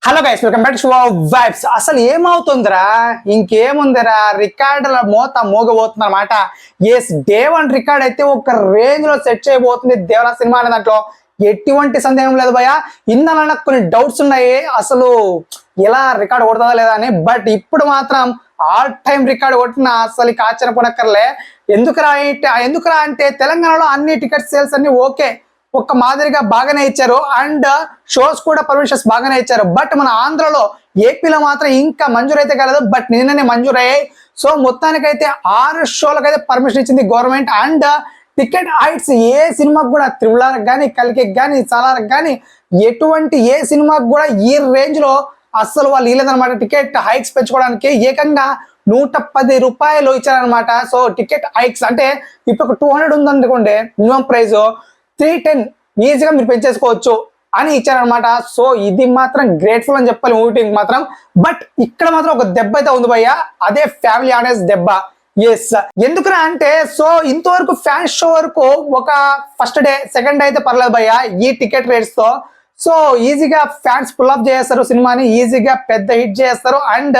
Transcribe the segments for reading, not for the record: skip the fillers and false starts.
Hello guys, welcome back to vibes. అసలు ఏమవుతుందిరా, ఇంకేముందిరా, రికార్డుల మోత మోగబోతుంది అనమాట. ఎస్, డే 1 రికార్డ్ అయితే ఒక రేంజ్ లో సెట్ చేయబోతుంది దేవరా సినిమా అనే దాంట్లో ఎటువంటి సందేహం లేదు భయ్య. ఇందులో నాకు కొన్ని డౌట్స్ ఉన్నాయి, అసలు ఎలా రికార్డ్ కొడుతుందా లేదా అని. బట్ ఇప్పుడు మాత్రం ఆల్ టైమ్ రికార్డ్ కొట్టిన అసలు ఆశ్చర్యపోనక్కర్లే. ఎందుకురా అంటే తెలంగాణలో అన్ని టికెట్ సేల్స్ అన్ని ఓకే, ఒక్క మాదిరిగా బాగానే ఇచ్చారు అండ్ షోస్ కూడా పర్మిషన్స్ బాగానే ఇచ్చారు. బట్ మన ఆంధ్రలో ఏపీలో మాత్రం ఇంకా మంజూరు అయితే కాలేదు, బట్ నిన్ననే మంజూరు అయ్యాయి. సో మొత్తానికైతే 6 షోలకైతే పర్మిషన్ ఇచ్చింది గవర్నమెంట్. అండ్ టికెట్ హైట్స్ ఏ సినిమాకి కూడా, త్రిబుల్ కానీ, కలికి కానీ, సలార్కి కానీ, ఎటువంటి ఏ సినిమాకి కూడా ఈ రేంజ్ లో అస్సలు వాళ్ళు ఇవ్వలేదన్నమాట. టికెట్ హైక్స్ పెంచుకోవడానికి ఏకంగా 110 రూపాయలు ఇచ్చారనమాట. సో టికెట్ హైక్స్ అంటే ఇప్పుడు 200 ఉందనుకోండి మినిమం ప్రైస్, 310 ఈజీగా మీరు పెంచేసుకోవచ్చు అని ఇచ్చారనమాట. సో ఇది మాత్రం గ్రేట్ఫుల్ అని చెప్పాలి మూవీ మాత్రం. బట్ ఇక్కడ మాత్రం ఒక దెబ్బ అయితే ఉంది భయ్య, అదే ఫ్యామిలీ ఆడియన్స్ దెబ్బ. ఎస్, ఎందుకురా అంటే సో ఇంతవరకు ఫ్యాన్ షో వరకు ఒక ఫస్ట్ డే సెకండ్ డే అయితే పర్లేదు భయ్య ఈ టికెట్ రేట్స్ తో. సో ఈజీగా ఫ్యాన్స్ పుల్ అప్ చేస్తారు, సినిమాని ఈజీగా పెద్ద హిట్ చేస్తారు. అండ్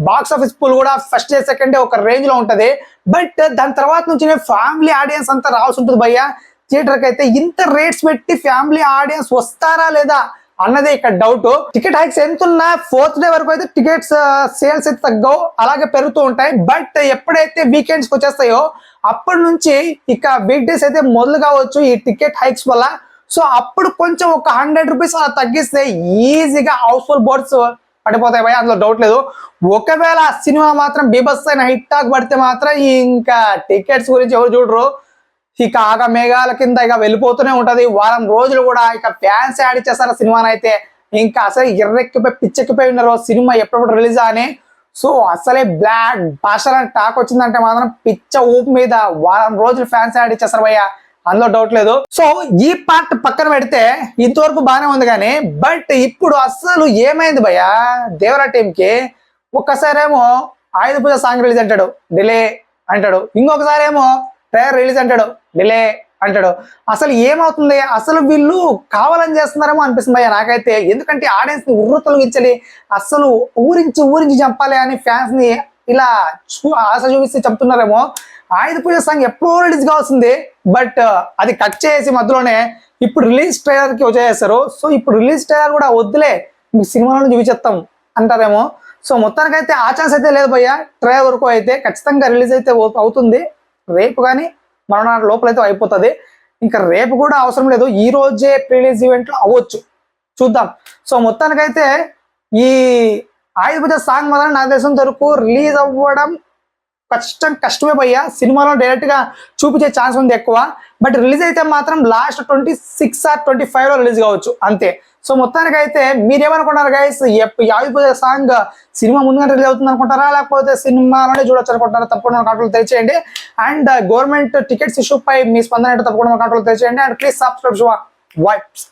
బాక్స్ ఆఫీస్ పుల్ కూడా ఫస్ట్ డే సెకండ్ డే ఒక రేంజ్ లో ఉంటది. బట్ దాని తర్వాత నుంచి ఫ్యామిలీ ఆడియన్స్ అంతా రావాల్సి ఉంటుంది భయ్య. థియేటర్ కి అయితే ఇంత రేట్స్ పెట్టి ఫ్యామిలీ ఆడియన్స్ వస్తారా లేదా అన్నదే ఇక్కడ డౌట్. టికెట్ హైక్స్ ఎంత ఉన్నా 4th డే వరకు అయితే టికెట్స్ సేల్స్ అయితే తగ్గవు, అలాగే పెరుగుతూ ఉంటాయి. బట్ ఎప్పుడైతే వీకెండ్స్ కి వచ్చేస్తాయో అప్పటి నుంచి ఇక వీక్ డేస్ అయితే మొదలు కావచ్చు ఈ టికెట్ హైక్స్ వల్ల. సో అప్పుడు కొంచెం ఒక 100 రూపీస్ అలా తగ్గిస్తే ఈజీగా హౌస్ఫుల్ బోర్డ్స్ పడిపోతాయి భయ, అందులో డౌట్ లేదు. ఒకవేళ సినిమా మాత్రం బీభత్స అయిన హిట్ టాక్ పడితే మాత్రం ఇంకా టికెట్స్ గురించి ఎవరు చూడరు, ఇక ఆగ మేఘాల కింద ఇక వెళ్ళిపోతూనే ఉంటది. వారం రోజులు కూడా ఇక ఫ్యాన్స్ యాడ్ ఇచ్చేస్తారు సినిమాని అయితే. ఇంకా అసలు ఎర్రెక్కిపోయి పిచ్చెక్కిపోయి ఉన్నారు సినిమా ఎప్పుడప్పుడు రిలీజ్ అని. సో అసలే బ్లాక్ భాషల టాక్ వచ్చిందంటే మాత్రం పిచ్చ ఊపు మీద వారం రోజులు ఫ్యాన్స్ యాడ్ ఇచ్చేస్తారు భయ్య, అందులో డౌట్ లేదు. సో ఈ పార్ట్ పక్కన పెడితే ఇంతవరకు బాగానే ఉంది కానీ, బట్ ఇప్పుడు అసలు ఏమైంది భయ్య దేవరా టీం కి. ఒక్కసారేమో ఆయుధ పూజ సాంగ్ రిలీజ్ అంటాడు, డిలే అంటాడు. ఇంకొకసారి ఏమో ట్రైలర్ రిలీజ్ అంటాడు, డిలే అంటాడు. అసలు ఏమవుతుంది, అసలు వీళ్ళు కావాలని చేస్తున్నారేమో అనిపిస్తుంది భయ్య నాకైతే. ఎందుకంటే ఆడియన్స్ ని ఉర్రు తొలగించాలి, అసలు ఊరించి చంపాలి అని ఫ్యాన్స్ ని ఇలా ఆశ చూపిస్తే చెప్తున్నారేమో. ఆయుధ పూజ సాంగ్ ఎప్పుడో రిలీజ్ కావాల్సింది, బట్ అది కట్ చేసి మధ్యలోనే ఇప్పుడు రిలీజ్ ట్రైలర్ కి వచ్చేస్తారు. సో ఇప్పుడు రిలీజ్ ట్రైలర్ కూడా వద్దులే, మీకు సినిమాలను చూపించేస్తాం అంటారేమో. సో మొత్తానికైతే ఆ ఛాన్స్ అయితే లేదు భయ్య. ట్రైలర్ వరకు అయితే ఖచ్చితంగా రిలీజ్ అయితే అవుతుంది రేపు కానీ మరునాడు లోపలైతే అయిపోతుంది. ఇంకా రేపు కూడా అవసరం లేదు, ఈ రోజే ప్రీలీజ్ ఈవెంట్లు అవ్వచ్చు, చూద్దాం. సో మొత్తానికైతే ఈ ఆయుధ పూజ సాంగ్ మాత్రం నా దేశం వరకు రిలీజ్ అవ్వడం కష్టమే భయ్య. సినిమాలో డైరెక్ట్ గా చూపించే ఛాన్స్ ఉంది ఎక్కువ, బట్ రిలీజ్ అయితే మాత్రం లాస్ట్ 26 or 25 లో రిలీజ్ కావచ్చు అంతే. సో మొత్తానికి అయితే మీరేమనుకుంటారు గైస్, ఆయుధ పూజ సాంగ్ సినిమా ముందుగా రిలీజ్ అవుతుంది అనుకుంటారా, లేకపోతే సినిమాలోనే చూడొచ్చు అనుకుంటారా? తప్పకుండా మన కాంట్రోల్ తెలియచేయండి. అండ్ గవర్నమెంట్ టికెట్స్ ఇష్యూ పై మీ స్పందన తప్పకుండా మన కాంట్రోల్ తెలియచేయండి. And please subscribe vibes.